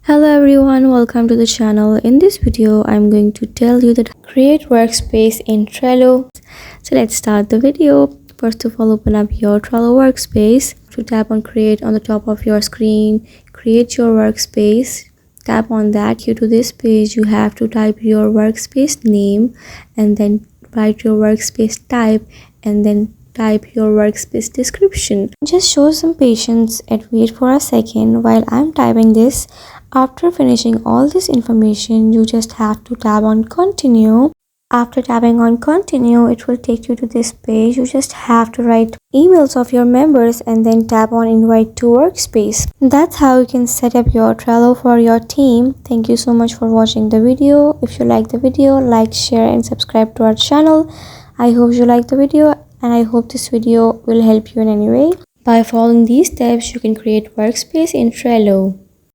Hello everyone, welcome to the channel. In this video, I'm going to tell you that create workspace in Trello. So let's start the video. First of all, open up your Trello workspace. To tap on create on the top of your screen, create your workspace. Tap on that. Here to this page, you have to type your workspace name and then write your workspace type and then type your workspace description. Just show some patience and wait for a second while I'm typing this. After finishing all this information, you just have to tap on continue. After tapping on continue, it will take you to this page. You just have to write emails of your members and then tap on invite to workspace. That's how you can set up your Trello for your team. Thank you so much for watching the video. If you like the video, like, share and subscribe to our channel. I hope you like the video and I hope this video will help you in any way. By following these steps, you can create workspace in Trello.